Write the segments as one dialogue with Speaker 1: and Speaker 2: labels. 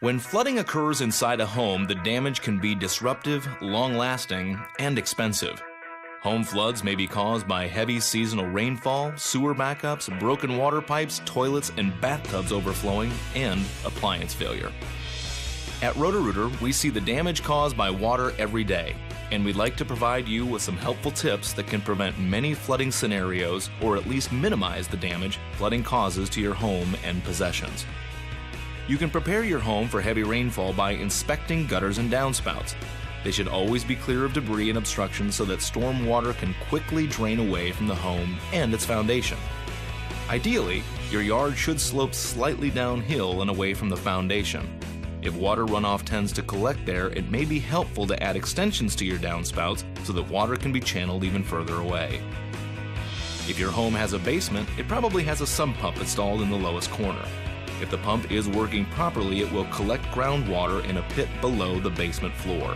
Speaker 1: When flooding occurs inside a home, the damage can be disruptive, long-lasting, and expensive. Home floods may be caused by heavy seasonal rainfall, sewer backups, broken water pipes, toilets and bathtubs overflowing, and appliance failure. At Roto-Rooter, we see the damage caused by water every day, and we'd like to provide you with some helpful tips that can prevent many flooding scenarios or at least minimize the damage flooding causes to your home and possessions. You can prepare your home for heavy rainfall by inspecting gutters and downspouts. They should always be clear of debris and obstructions so that storm water can quickly drain away from the home and its foundation. Ideally, your yard should slope slightly downhill and away from the foundation. If water runoff tends to collect there, it may be helpful to add extensions to your downspouts so that water can be channeled even further away. If your home has a basement, it probably has a sump pump installed in the lowest corner. If the pump is working properly, it will collect groundwater in a pit below the basement floor.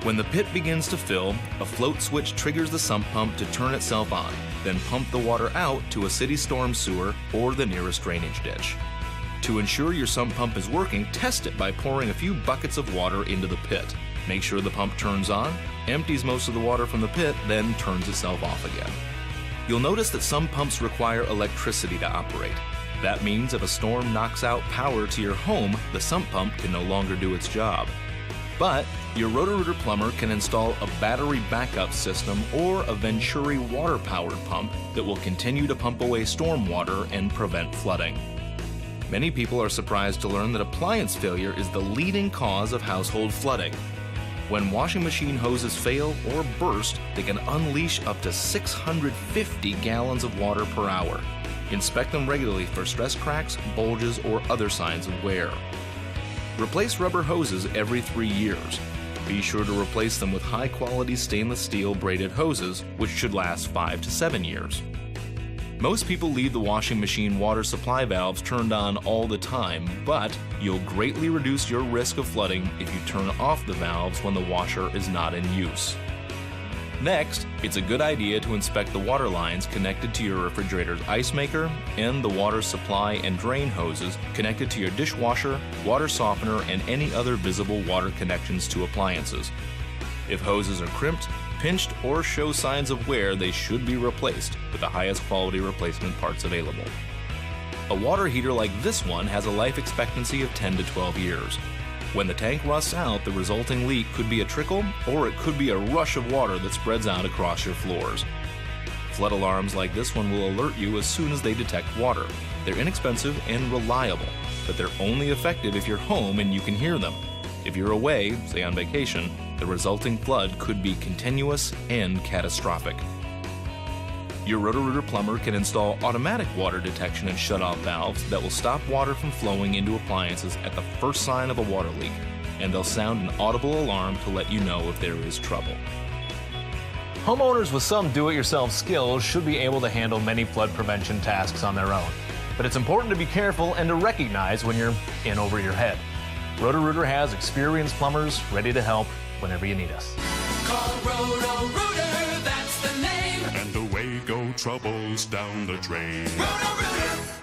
Speaker 1: When the pit begins to fill, a float switch triggers the sump pump to turn itself on, then pump the water out to a city storm sewer or the nearest drainage ditch. To ensure your sump pump is working, test it by pouring a few buckets of water into the pit. Make sure the pump turns on, empties most of the water from the pit, then turns itself off again. You'll notice that some pumps require electricity to operate. That means if a storm knocks out power to your home, the sump pump can no longer do its job. But your Roto-Rooter plumber can install a battery backup system or a Venturi water-powered pump that will continue to pump away storm water and prevent flooding. Many people are surprised to learn that appliance failure is the leading cause of household flooding. When washing machine hoses fail or burst, they can unleash up to 650 gallons of water per hour. Inspect them regularly for stress cracks, bulges, or other signs of wear. Replace rubber hoses every 3 years. Be sure to replace them with high-quality stainless steel braided hoses, which should last 5 to 7 years. Most people leave the washing machine water supply valves turned on all the time, but you'll greatly reduce your risk of flooding if you turn off the valves when the washer is not in use. Next, it's a good idea to inspect the water lines connected to your refrigerator's ice maker and the water supply and drain hoses connected to your dishwasher, water softener, and any other visible water connections to appliances. If hoses are crimped, pinched, or show signs of wear, they should be replaced with the highest quality replacement parts available. A water heater like this one has a life expectancy of 10 to 12 years. When the tank rusts out, the resulting leak could be a trickle, or it could be a rush of water that spreads out across your floors. Flood alarms like this one will alert you as soon as they detect water. They're inexpensive and reliable, but they're only effective if you're home and you can hear them. If you're away, say on vacation, the resulting flood could be continuous and catastrophic. Your Roto-Rooter plumber can install automatic water detection and shutoff valves that will stop water from flowing into appliances at the first sign of a water leak, and they'll sound an audible alarm to let you know if there is trouble.
Speaker 2: Homeowners with some do-it-yourself skills should be able to handle many flood prevention tasks on their own. But it's important to be careful and to recognize when you're in over your head. Roto-Rooter has experienced plumbers ready to help whenever you need us.
Speaker 3: Call Roto-Rooter, that's the name.
Speaker 4: And away go troubles down the drain.
Speaker 3: Roto-Rooter.